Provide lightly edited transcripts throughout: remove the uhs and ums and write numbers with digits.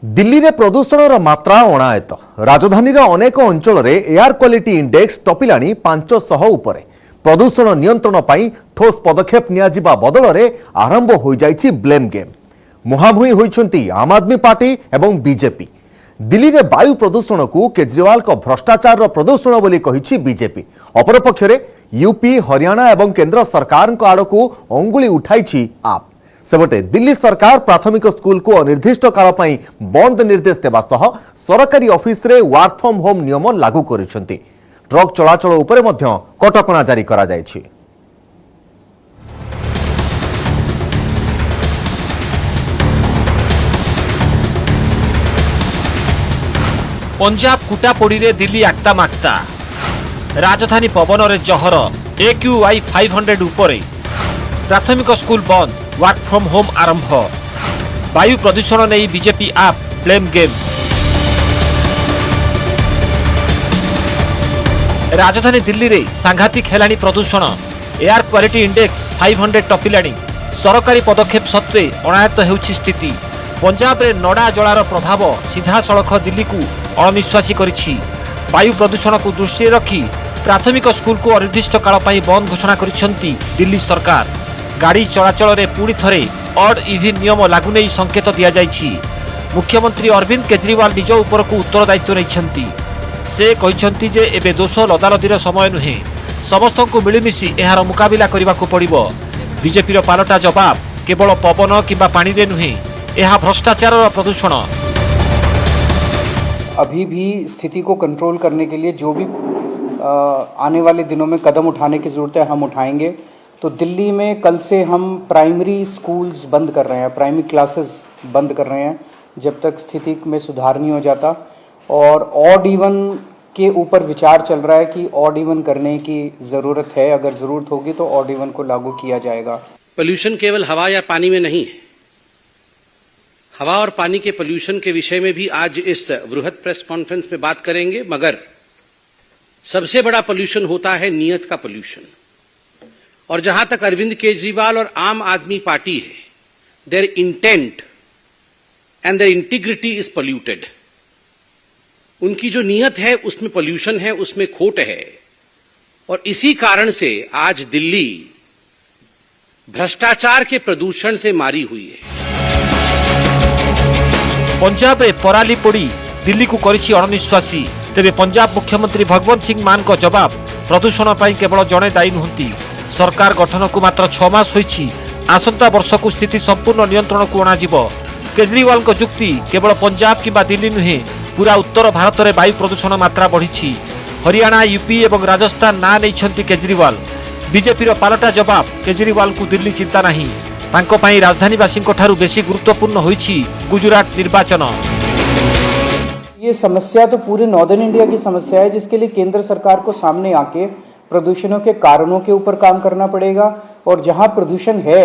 दिल्ली रे प्रदूषण मात्रा अणायत राजधानी अनेक अंचल एयर क्वालिटी इंडेक्स टपिलानी 500 उपरे प्रदूषण नियंत्रण पाई ठोस पदक्षेप नियाजिबा बदल में आरंभ हो जाइछि ब्लेम गेम। मुहांमुही होइछंती आम आदमी पार्टी एवं बीजेपी। दिल्ली रे वायु प्रदूषण को केजरीवाल को भ्रष्टाचार प्रदूषण बोली कहिछि बीजेपी। अपरपक्ष रे यूपी हरियाणा एवं केंद्र सरकार आड़कू अंगुली उठाइछि आप। सेपटे दिल्ली सरकार प्राथमिक स्कूल को अनिर्दिष्ट काल पई बंद निर्देश देवा सह सरकारी ऑफिस रे वर्क फ्रॉम होम नियम लागू करिसेंती। ट्रक चलाचल उपरे मध्य कटकणा जारी करा जायछि। पंजाब कुटापोड़ी रे दिल्ली आक्ता माक्ता राजधानी पवन रे जहर AQI 500 उपरे प्राथमिक स्कूल बंद वर्क फ्रॉम होम आरंभ। वायु प्रदूषण नहीं बीजेपी आप ब्लेम गेम। राजधानी दिल्ली रे सांघातिक हेलानी प्रदूषण। Air quality index 500 टपिलानी। सरकारी पदक्षेप सत्वे अणायत हेउछि स्थिति। पंजाब रे नड़ा जलार प्रभाव सीधा सड़क दिल्ली को अणनिश्वासी करिछि। वायु प्रदूषण को दृष्टि रखी प्राथमिक स्कूल को अनिर्दिष्ट काल पई बंद घोषणा करिसेंती दिल्ली सरकार। गाड़ी चलाचल रे पुणी थरे ऑड इवन नियम लागू नहीं संकेत दिया जाइछि। मुख्यमंत्री अरविंद केजरीवाल निज उपर को उत्तरदायित्व नहीं। से कहिसेंती जे एबे दोष लदालदीर समय नुहे, समस्त को मिलमिशि एहार मुकाबिला करने को पड़िबो। बीजेपी पालटा जवाब केवल पवन किंबा पानी रे नुहे, एहा भ्रष्टाचार प्रदूषण। अभी भी स्थिति को कंट्रोल करने के लिए जो भी आने वाले दिनों में कदम उठाने की जरूरत है हम उठाएंगे। तो दिल्ली में कल से हम प्राइमरी स्कूल्स बंद कर रहे हैं, प्राइमरी क्लासेस बंद कर रहे हैं जब तक स्थिति में सुधार नहीं हो जाता। और ऑड इवन के ऊपर विचार चल रहा है कि ऑड इवन करने की ज़रूरत है। अगर ज़रूरत होगी तो ऑड इवन को लागू किया जाएगा। पोल्यूशन केवल हवा या पानी में नहीं है। हवा और पानी के पोल्यूशन के विषय में भी आज इस बृहद प्रेस कॉन्फ्रेंस में बात करेंगे, मगर सबसे बड़ा पोल्यूशन होता है नीयत का पोल्यूशन। और जहां तक अरविंद केजरीवाल और आम आदमी पार्टी है, their intent and their integrity is polluted. उनकी जो नीयत है उसमें पोल्यूशन है, उसमें खोट है। और इसी कारण से आज दिल्ली भ्रष्टाचार के प्रदूषण से मारी हुई है। पंजाब रे पराली पोड़ी दिल्ली को करिछि अणनिश्वासी। तेबे पंजाब मुख्यमंत्री भगवंत सिंह मान को जवाब प्रदूषण पाई केवल जणे दायी नुहंती। सरकार गठन को मात्र 6 मास होइछि। आसंता वर्ष को स्थिति संपूर्ण नियंत्रण को अणाजिबो। केजरीवाल को जुक्ति केवल पंजाब किंबा दिल्ली नुहे, पूरा उत्तर भारत में वायु प्रदूषण मात्रा बढ़ी। हरियाणा यूपी एवं राजस्थान ना नहीं केजरीवाल। बीजेपी पालटा जवाब केजरीवाल को दिल्ली चिंता नहीं। तांको पाई राजधानीवासी बेसी गुरुत्वपूर्ण होइछि गुजरात निर्वाचन। ये समस्या तो पूरे नॉर्दर्न इंडिया की समस्या है, जिसके लिए केंद्र सरकार को सामने आके प्रदूषणों के कारणों के ऊपर काम करना पड़ेगा। और जहां प्रदूषण है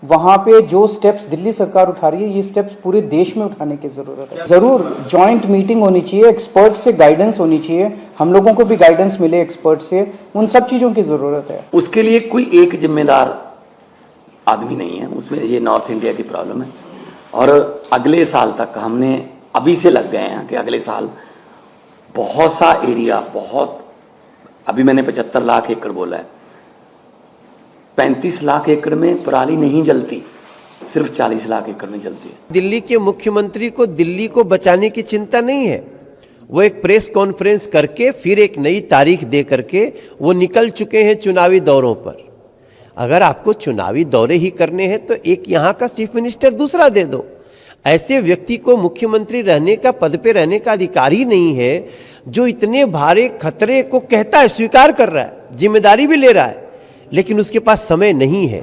वहां पे जो स्टेप्स दिल्ली सरकार उठा रही है, ये स्टेप्स पूरे देश में उठाने की जरूरत है। जरूर जॉइंट मीटिंग होनी चाहिए, एक्सपर्ट से गाइडेंस होनी चाहिए, हम लोगों को भी गाइडेंस मिले एक्सपर्ट से, उन सब चीजों की जरूरत है। उसके लिए कोई एक जिम्मेदार आदमी नहीं है, उसमें ये नॉर्थ इंडिया की प्रॉब्लम है। और अगले साल तक हमने अभी से लग गए हैं कि अगले साल बहुत सा एरिया, बहुत अभी मैंने 75 लाख एकड़ बोला है, 35 लाख एकड़ में पराली नहीं जलती, सिर्फ 40 लाख एकड़ में जलती है। दिल्ली के मुख्यमंत्री को दिल्ली को बचाने की चिंता नहीं है। वो एक प्रेस कॉन्फ्रेंस करके फिर एक नई तारीख दे करके वो निकल चुके हैं चुनावी दौरों पर। अगर आपको चुनावी दौरे ही करने हैं तो एक यहाँ का चीफ मिनिस्टर दूसरा दे दो। ऐसे व्यक्ति को मुख्यमंत्री रहने का, पद पे रहने का अधिकार ही नहीं है, जो इतने भारी खतरे को कहता है, स्वीकार कर रहा है, जिम्मेदारी भी ले रहा है, लेकिन उसके पास समय नहीं है।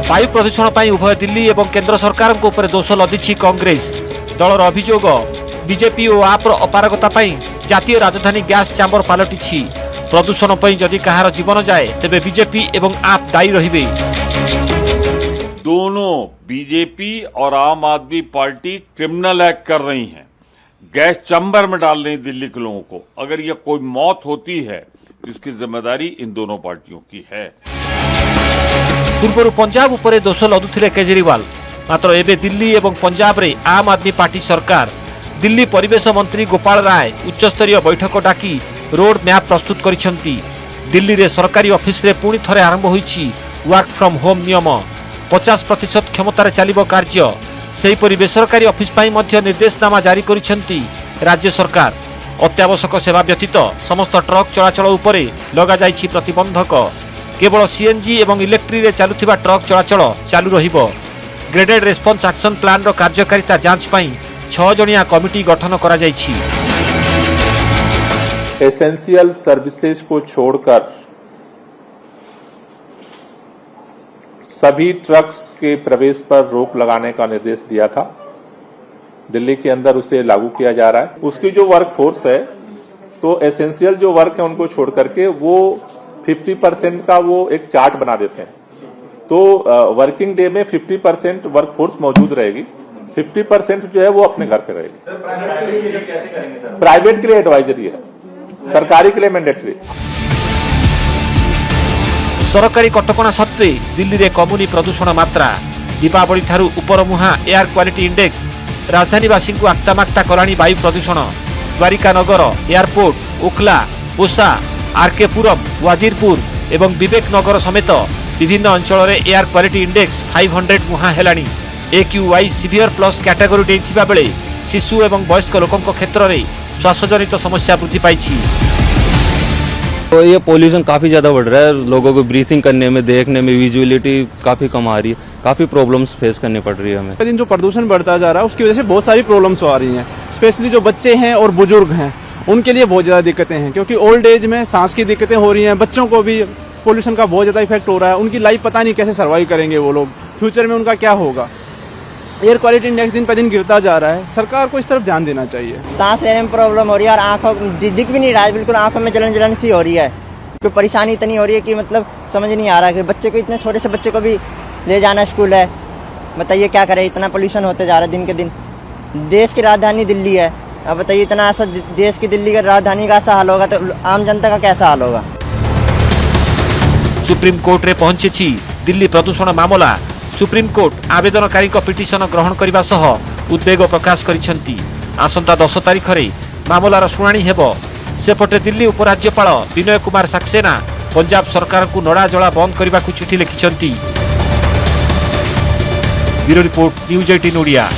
वायु प्रदूषण पाई उभय दिल्ली एवं केंद्र सरकार को ऊपर दोष लदिछि कांग्रेस। दलर अभियोग बीजेपी और आप्र अपारगता पाई जातीय राजधानी गैस चैम्बर पलटिछि। प्रदूषण पाई जदि कहार जीवन जाए तेबे बीजेपी एवं आप दायी रहिबे। दोनों बीजेपी और आम आदमी पार्टी क्रिमिनल एक्ट कर रही हैं, गैस चैम्बर में डाल रही दिल्ली के लोगों को। अगर ये कोई मौत होती है तो इसकी जिम्मेदारी इन दोनों पार्टियों की है। पूर्व पंजाब उपरे दोष लदुथिले केजरीवाल। मात्र एबे दिल्ली एवं पंजाब रे आम आदमी पार्टी सरकार दिल्ली परिवेश मंत्री गोपाल राय उच्चस्तरीय बैठक डाकी रोड मैप प्रस्तुत करिसेंती। दिल्ली रे सरकारी ऑफिस रे पुणी थरे आरंभ होईछि वर्क फ्रॉम होम नियम। 50% क्षमतार चलिबो कार्य। सेहीपरि बेसरकारी ऑफिस पाई मध्य निर्देशनामा जारी करिसेंती राज्य सरकार। अत्यावश्यक सेवा व्यतीत समस्त ट्रक चलाचल उपरे लगा जाइछि प्रतिबंधक। केवल सीएनजी एवं इलेक्ट्रिक रे चालुथिबा ट्रक चलाचल चालू रहिबो। ग्रेडेड रेस्पॉन्स एक्शन प्लान रो कार्यकारिता जांच पाई 6 जणिया कमिटी गठन करा जाइछि। एसेंशियल सर्विसेज को छोड़कर सभी ट्रक्स के प्रवेश पर रोक लगाने का निर्देश दिया था। दिल्ली के अंदर उसे लागू किया जा रहा है। उसकी जो वर्क फोर्स है तो एसेंशियल जो वर्क है उनको छोड़ करके वो 50% का वो एक चार्ट बना देते हैं। तो वर्किंग डे में 50% वर्क फोर्स मौजूद रहेगी, 50% जो है वो अपने घर पे रहेगी। प्राइवेट के लिए एडवाइजरी है, सरकारी के लिए मैंडेटरी। सरकारी कटकणा सत्वे दिल्ली रे कमुनी प्रदूषण मात्रा। दीपावली ठारू उपर मुहा एयर क्वालिटी इंडेक्स राजधानीवासी को आक्तामाक्ता कलानी वायु प्रदूषण। द्वारिका नगर, एयरपोर्ट, ओखला, ओसा, आरकेपुरम, वाजिरपुर एवं विवेक नगर समेत विभिन्न अंचल रे एयर क्वालिटी इंडेक्स 500 मुहा हेलानी। AQI सीवियर प्लस कैटेगरी देथिबा बेले शिशु एवं वयस्क लोकंक क्षेत्र रे श्वासजनित समस्या वृद्धि पाइछि। तो ये पोल्यूशन काफ़ी ज़्यादा बढ़ रहा है। लोगों को ब्रीथिंग करने में, देखने में, विजुअलिटी काफ़ी कम आ रही है। काफ़ी प्रॉब्लम्स फेस करनी पड़ रही है हमें। दिन जो प्रदूषण बढ़ता जा रहा है उसकी वजह से बहुत सारी प्रॉब्लम्स आ रही हैं। स्पेशली जो बच्चे हैं और बुजुर्ग हैं उनके लिए बहुत ज़्यादा दिक्कतें हैं, क्योंकि ओल्ड एज में सांस की दिक्कतें हो रही हैं। बच्चों को भी पोल्यूशन का बहुत ज़्यादा इफेक्ट हो रहा है। उनकी लाइफ पता नहीं कैसे सर्वाइव करेंगे वो लोग, फ्यूचर में उनका क्या होगा। एयर क्वालिटी इंडेक्स दिन पर दिन गिरता जा रहा है। सरकार को इस तरफ ध्यान देना चाहिए। सांस लेने में प्रॉब्लम हो रही है और आंखों दिख भी नहीं रहा है, बिल्कुल आंखों में जलन जलन सी हो रही है। कोई परेशानी इतनी हो रही है कि मतलब समझ नहीं आ रहा कि बच्चे को, इतने छोटे से बच्चे को भी ले जाना स्कूल है। बताइए क्या करें, इतना पोल्यूशन होते जा रहा है दिन के दिन। देश की राजधानी दिल्ली है, अब बताइए इतना ऐसा देश की दिल्ली का राजधानी का ऐसा हाल होगा तो आम जनता का कैसा हाल होगा। सुप्रीम कोर्ट रे पहुंची दिल्ली प्रदूषण मामला। सुप्रीम कोर्ट आवेदनकारी पिटिशन ग्रहण करने सह उद्वेग प्रकाश करिसेंती। आसंता 10 तारिख रे मामलार शुणाणी हेबो। सेपटे दिल्ली उपराज्यपाल विनय कुमार सक्सेना पंजाब सरकार को नड़ा जला बंद करने को चिठी लिखिसेंती। Bureau report, news 18 Odia.